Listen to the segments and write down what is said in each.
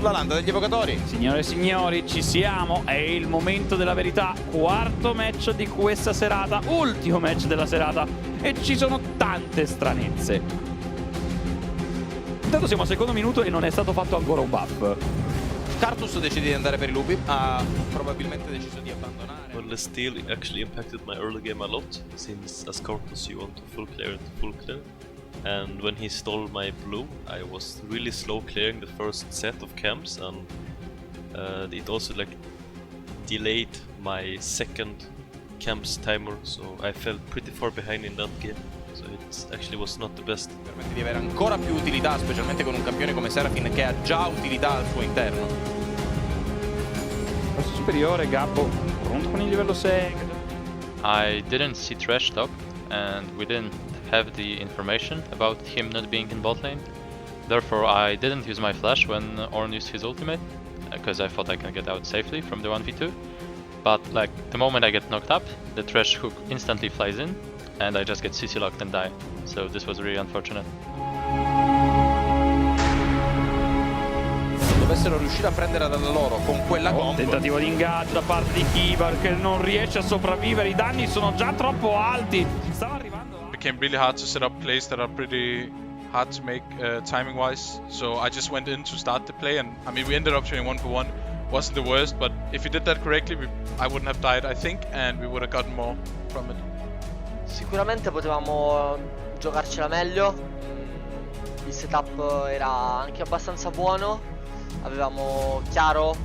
sulla landa degli evocatori. Signore e signori, ci siamo, è il momento della verità. Quarto match di questa serata, ultimo match della serata, e ci sono tante stranezze. Intanto siamo al secondo minuto e non è stato fatto ancora un buff. Cartus decide di andare per i lupi, ha probabilmente deciso di abbandonare. Well, the steal actually impacted my early game a lot, since as Cartus you want to full clear into full clear. And when he stole my blue, I was really slow clearing the first set of camps, and it also like delayed my second camps timer, so I fell pretty far behind in that game. So it actually was not the best. Permette di avere ancora più utilità, specialmente con un campione come Seraphine che ha già utilità al suo interno. Passo superiore, Gabbo, pronto con il livello 6. I didn't see Thresh top, and we didn't have the information about him not being in bot lane. Therefore I didn't use my flash when Ornn used his ultimate, because I thought I can get out safely from the 1v2. But like the moment I get knocked up, the Thresh hook instantly flies in, and I just get CC locked and die. So this was really unfortunate. Se dovessero riuscire a prendere da loro con quella comp. Tentativo di ingaggio da parte di Kibar che non riesce a sopravvivere, i danni sono già troppo alti. Stava arrivando a... It became really hard to set up plays that are pretty hard to make timing wise. So I just went in to start the play, and I mean we ended up trading 1-for-1. Wasn't the worst, but if we did that correctly, I wouldn't have died, I think, and we would have gotten more from it. Sicuramente potevamo giocarcela meglio, il setup era anche abbastanza buono, avevamo chiaro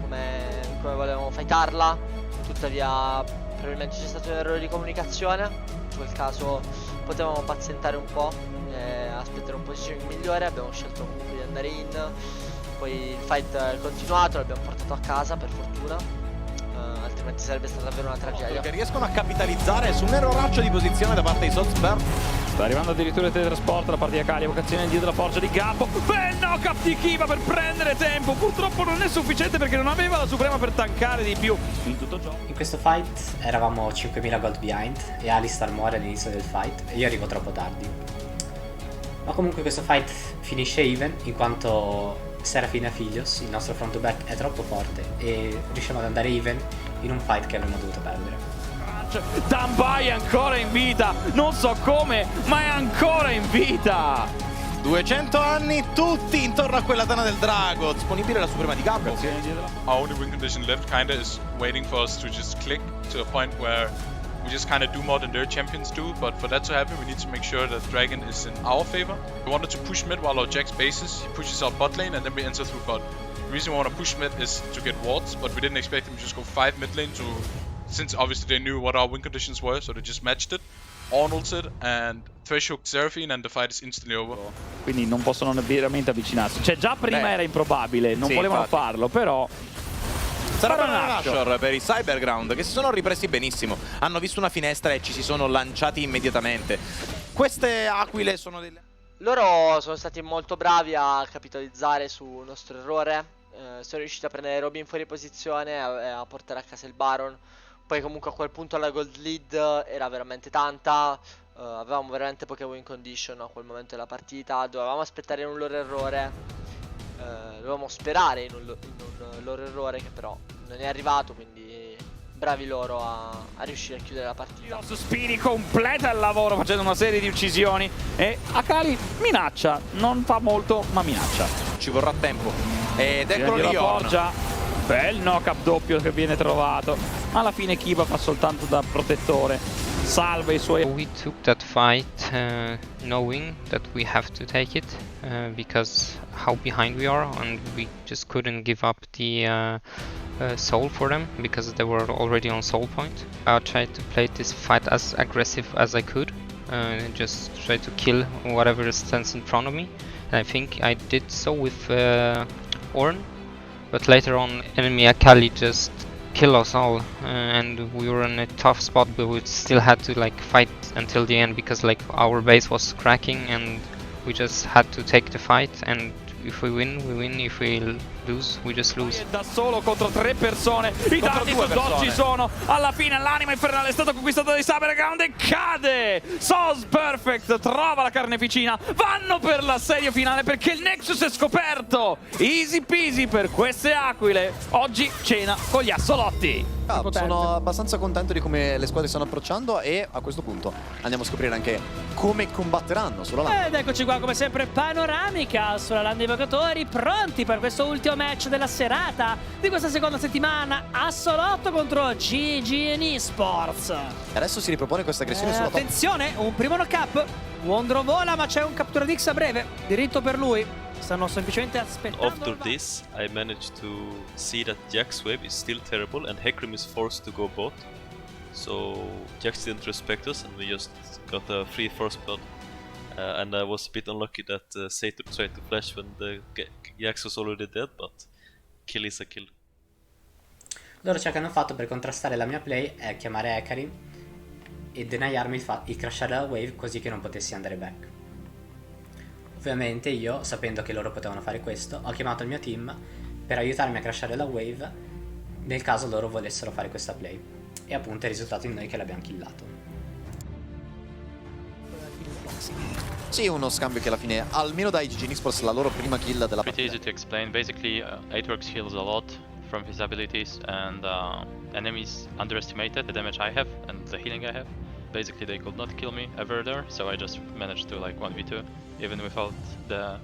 come volevamo fightarla, tuttavia probabilmente c'è stato un errore di comunicazione, in quel caso potevamo pazientare un po', aspettare un positioning migliore, abbiamo scelto comunque di andare in, poi il fight è continuato, l'abbiamo portato a casa per fortuna. Altrimenti sarebbe stata davvero una tragedia. Che riescono a capitalizzare su un erroraccio di posizione da parte di Sotzberg. Sta arrivando addirittura il teletrasporto da parte di Akali, evocazione Dio della forza di Gabbo. Bel knock-up di Kiva per prendere tempo. Purtroppo non è sufficiente perché non aveva la Suprema per tankare di più in tutto ciò. In questo fight eravamo 5000 gold behind e Alistar muore all'inizio del fight e io arrivo troppo tardi. Ma comunque questo fight finisce even in quanto Seraphine Aphelios, il nostro front to back, è troppo forte e riusciamo ad andare even in un fight che avremmo dovuto perdere. Danbai è ancora in vita, non so come, ma è ancora in vita. 200 anni tutti intorno a quella tana del drago. Disponibile la Suprema di Gabbo. Our only win condition left kinda is waiting for us to just click to a point where we just kind of do more than their champions do, but for that to happen we need to make sure that Dragon is in our favor. We wanted to push mid while our Jax bases, he pushes out bot lane and then we enter through bot. The reason we want to push mid is to get wards, but we didn't expect them to just go 5 mid lane to, since obviously they knew what our win conditions were, so they just matched it, on-ulted and Thresh hooked Seraphine and the fight is instantly over. Quindi non possono veramente avvicinarsi, cioè già prima era improbabile, non sì, volevano infatti farlo, però... Sarebbe una Nashor per i Cyberground che si sono ripresi benissimo, hanno visto una finestra e ci si sono lanciati immediatamente. Queste aquile sono delle... Loro sono stati molto bravi a capitalizzare sul nostro errore, sono riusciti a prendere Robin fuori posizione e a portare a casa il Baron. Poi comunque a quel punto la gold lead era veramente tanta, avevamo veramente poche win condition a quel momento della partita, dovevamo aspettare un loro errore, dovevamo sperare in un loro errore che però non è arrivato, quindi bravi loro a riuscire a chiudere la partita. Spini completa il lavoro facendo una serie di uccisioni e Akali minaccia, non fa molto ma minaccia. Ci vorrà tempo ed eccolo lì Ornn. Bel knock-up doppio che viene trovato, ma alla fine Kiba fa soltanto da protettore, salva i suoi... We took that fight knowing that we have to take it because how behind we are, and we just couldn't give up the soul for them because they were already on soul point. I tried to play this fight as aggressive as I could, just try to kill whatever stands in front of me, and I think I did so with Ornn, but later on enemy Akali just kill us all, and we were in a tough spot, but we still had to like fight until the end because like our base was cracking and we just had to take the fight and If we win, we win. If we lose, we just lose. È da solo contro 3 persone. I danni su Dodge ci sono. Alla fine l'anima infernale è stata conquistata dai Cyberground e cade. Sos Perfect trova la carneficina. Vanno per l'assedio finale perché il Nexus è scoperto. Easy peasy per queste aquile. Oggi cena con gli assolotti. Sono abbastanza contento di come le squadre stanno approcciando e a questo punto andiamo a scoprire anche come combatteranno sulla landa. Ed eccoci qua come sempre panoramica sulla landa dei giocatori, pronti per questo ultimo match della serata di questa seconda settimana. Assolotto contro GGN Esports. E adesso si ripropone questa aggressione sulla top. Attenzione, un primo knock-up. Wondro vola ma c'è un captura Dix a breve. Diritto per lui. Stanno semplicemente aspettando. After this, I managed to see that Jack's wave is still terrible and Hecarim is forced to go bot. So Jax didn't respect us and we just got a free first blood. And I was a bit unlucky that Sator tried to flash when the Jax was already dead, but kill is a kill. Loro ciò che hanno fatto per contrastare la mia play è chiamare Hecarim e deniarmi il crashare la wave così che non potessi andare back. Ovviamente io, sapendo che loro potevano fare questo, ho chiamato il mio team per aiutarmi a crashare la wave nel caso loro volessero fare questa play. E appunto è risultato in noi che l'abbiamo killato. Sì, uno scambio che alla fine, almeno dai GGN Esports, la loro prima kill della Pretty partita. easy to explain. Basically, Aatrox heals a lot from his abilities, and enemies underestimated the damage I have and the healing I have. Basically, they could not kill me ever there, so I just managed to like 1v2, even without the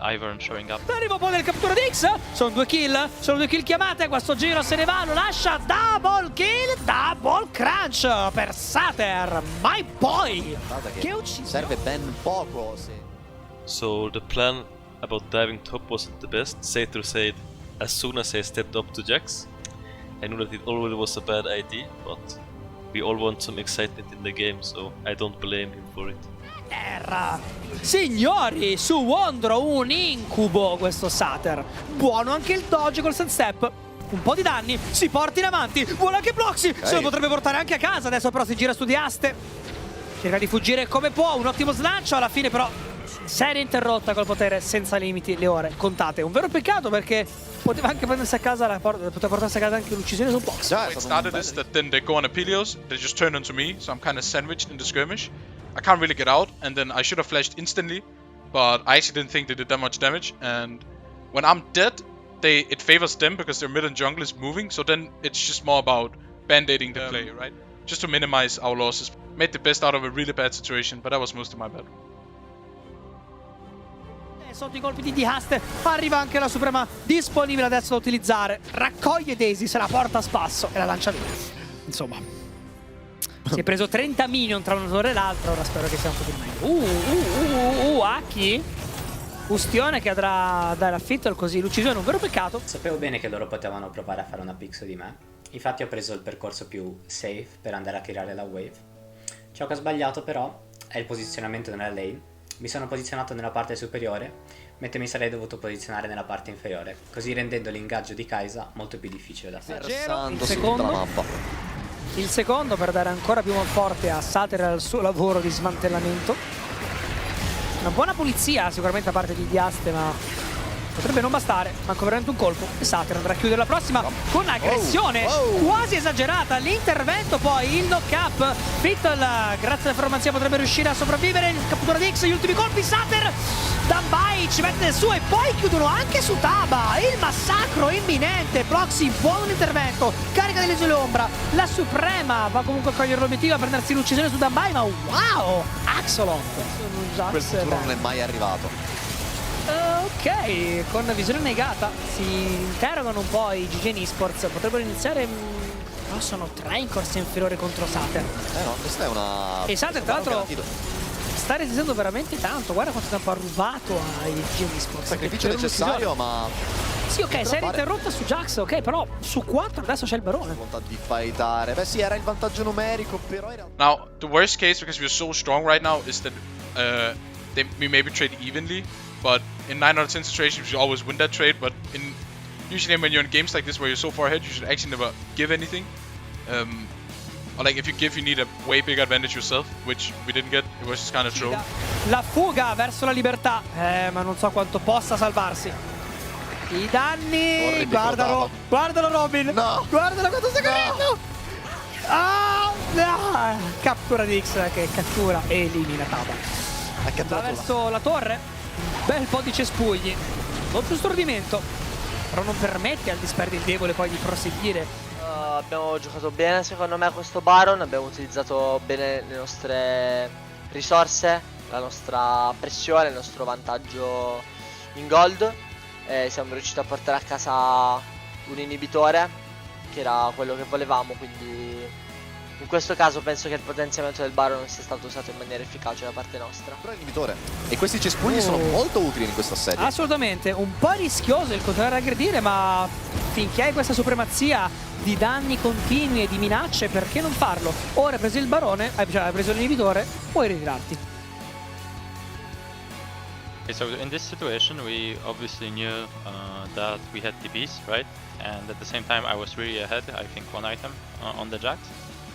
Ivern showing up. Arrivo poi del captura Dix. Sono 2 kill chiamate. Questo giro se ne va, lo lascia. Double kill, double crunch per Sater. My boy. Che uccisione. Serve ben poco. So the plan about diving top wasn't the best. Sator said as soon as I stepped up to Jax, I knew that it already was a bad idea, but we all want some excitement in the game, so I don't blame him for it. Terra. Signori, su Wondro un incubo questo Sater. Buono anche il dodge col sidestep. Un po' di danni, si porta in avanti. Vuole anche Bloxy, se lo potrebbe portare anche a casa. Adesso però si gira su Diaste. Cerca di fuggire come può, un ottimo slancio. Alla fine però serie interrotta col potere senza limiti, le ore contate. Un vero peccato perché poteva anche prendersi a casa poteva portarsi a casa anche l'uccisione su Box. The way it started is that then they go on Apelios, they just turn onto me, so I'm kind of sandwiched in the skirmish. I can't really get out, and then I should have flashed instantly, but I actually didn't think they did that much damage, and when I'm dead, it favors them because their mid and jungle is moving, so then it's just more about band-aiding the play, right? Just to minimize our losses. Made the best out of a really bad situation, but that was mostly my bad. Sotto i colpi di Diaste arriva anche la Suprema disponibile adesso da utilizzare. Raccoglie Daisy, se la porta a spasso e la lancia via. Insomma, si è preso 30 minion tra un torre e l'altro. Ora spero che sia un po' più meglio. Aki Ustione che andrà a dare affitto così l'uccisione, un vero peccato. Sapevo bene che loro potevano provare a fare una pick su di me, infatti ho preso il percorso più safe per andare a tirare la wave. Ciò che ho sbagliato però è il posizionamento nella lane. Mi sono posizionato nella parte superiore, mentre mi sarei dovuto posizionare nella parte inferiore, così rendendo l'ingaggio di Kai'Sa molto più difficile da fare. Il secondo per dare ancora più forte a Sater al suo lavoro di smantellamento. Una buona pulizia sicuramente da parte di Diaste, ma potrebbe non bastare. Manca veramente un colpo e Sater andrà a chiudere la prossima con un'aggressione quasi esagerata. L'intervento poi, il knock-up. Fittle, grazie alla formazione, potrebbe riuscire a sopravvivere. Il captura di X, gli ultimi colpi. Sater, Dambai ci mette su e poi chiudono anche su Taba. Il massacro imminente. Bloxy, buon intervento. Carica delle isole ombra. La Suprema va comunque a cogliere l'obiettivo, a prendersi l'uccisione su Dambai, ma wow! Axolot. Quel futuro non è mai arrivato. Ok, con visione negata si interrogano un po' i GGN Esports. Potrebbero iniziare. No, sono 3 in corsa inferiore contro Sater. No, questa è una. E Sater tra l'altro sta resistendo veramente tanto. Guarda quanto tempo ha rubato ai GGN Esports. Sacrificio necessario, ma. Sì, ok, serie interrotta su Jax, ok, però su 4 adesso c'è il barone. Volontà di fightare. Beh sì, era il vantaggio numerico, però in realtà. Now, the worst case, because we're so strong right now, is that we maybe trade evenly. But in 9 out of 10 situations, you always win that trade. But usually when you're in games like this where you're so far ahead, you should actually never give anything. Or like if you give, you need a way big advantage yourself, which we didn't get. It was just kind of troll. La fuga verso la libertà, ma non so quanto possa salvarsi. I danni, guardalo, guardalo Robin, No. guardalo quanto sta correndo. Ah, no. Cattura di X che cattura e elimina Taba. Ha Va catturato verso la torre, bel po' di cespugli, doppio stordimento, però non permette al Disperdi il debole poi di proseguire. Abbiamo giocato bene secondo me questo Baron, abbiamo utilizzato bene le nostre risorse, la nostra pressione, il nostro vantaggio in gold e siamo riusciti a portare a casa un inibitore che era quello che volevamo, quindi in questo caso penso che il potenziamento del Baron sia stato usato in maniera efficace da parte nostra. però l'inibitore. E questi cespugli sono molto utili in questo assedio. Assolutamente, un po' rischioso il continuare a aggredire, ma finché hai questa supremazia di danni continui e di minacce, perché non farlo? Ora hai preso il barone, hai preso l'inibitore, puoi ritirarti. Okay, so in this situation, we obviously knew that we had TPs, right? And at the same time, I was really ahead, I think 1 item on the Jax.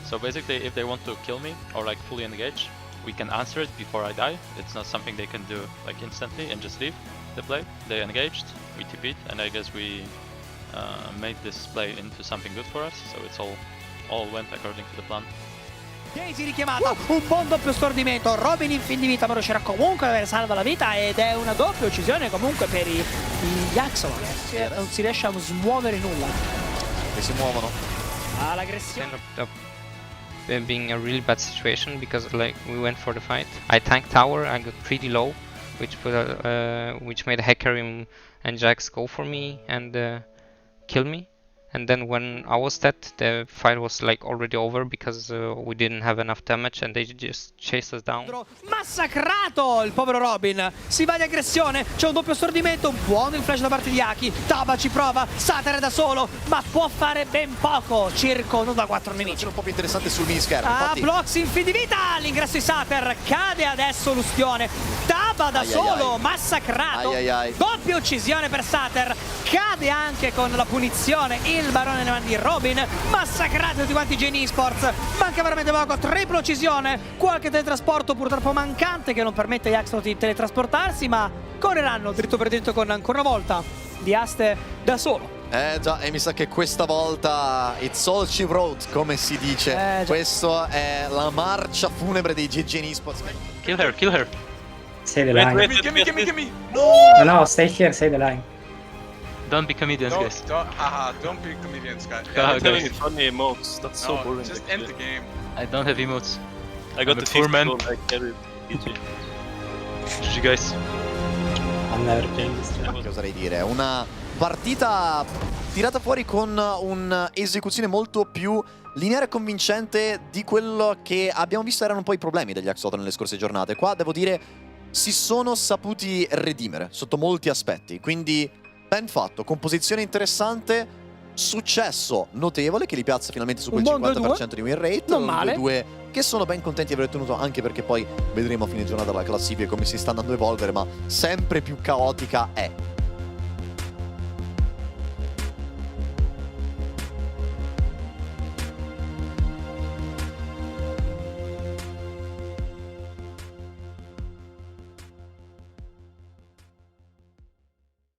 So basically, if they want to kill me or like fully engage, we can answer it before I die. It's not something they can do like instantly and just leave the play. They engaged, we TP'd, and I guess we made this play into something good for us. So it's all went according to the plan. Daisy richiamata, un buon doppio stordimento, Robin in fin di vita ma riuscirà comunque ad avere salva la vita ed è una doppia uccisione comunque per gli Axolot, non si riesce a smuovere nulla. E si muovono. L'aggressione. Ended up being a really bad situation because like we went for the fight. I tanked tower, I got pretty low, which made Hecarim and Jax go for me and kill me. And then when I was dead, the fight was like already over because we didn't have enough damage and they just chased us down. Massacrato il povero Robin, si va di aggressione, c'è un doppio stordimento, un buono il flash da parte di Aki, Taba ci prova, Sater è da solo, ma può fare ben poco, circo da 4 nemici. C'è un po' più interessante sul mini schermo. Ah, Blox in fin di vita, l'ingresso di Sater, cade adesso l'ustione, Taba da solo, massacrato, doppia uccisione per Sater, cade anche con la punizione il barone nelle mani di Robin, massacrato tutti quanti Genie Esports, manca veramente poco, tripla uccisione, qualche teletrasporto purtroppo mancante che non permette agli Axolot di teletrasportarsi, ma correranno dritto per dritto con ancora una volta Diaste da solo. Già, e mi sa che questa volta it's all she wrote, come si dice. Questa è la marcia funebre dei Genie Esports. Kill her, kill her. Say the line. Give me. No, stay here, say the line. Don't be comedians, guys. Don't be comedians, guys. Ah, I'm guys. having funny emotes. That's so No, boring. just end the game. I don't have emotes. I got I'm the a poor 50 man. goal, I carried PG. GG guys. I'm never playing this track. Che oserei dire? Una partita tirata fuori con un'esecuzione molto più lineare e convincente di quello che abbiamo visto erano un po' i problemi degli Axolotl nelle scorse giornate. Qua devo dire si sono saputi redimere sotto molti aspetti, quindi ben fatto, composizione interessante, successo notevole che li piazza finalmente su quel 50% di win rate, non male. 2 che sono ben contenti di aver ottenuto, anche perché poi vedremo a fine giornata la classifica come si sta andando a evolvere, ma sempre più caotica è.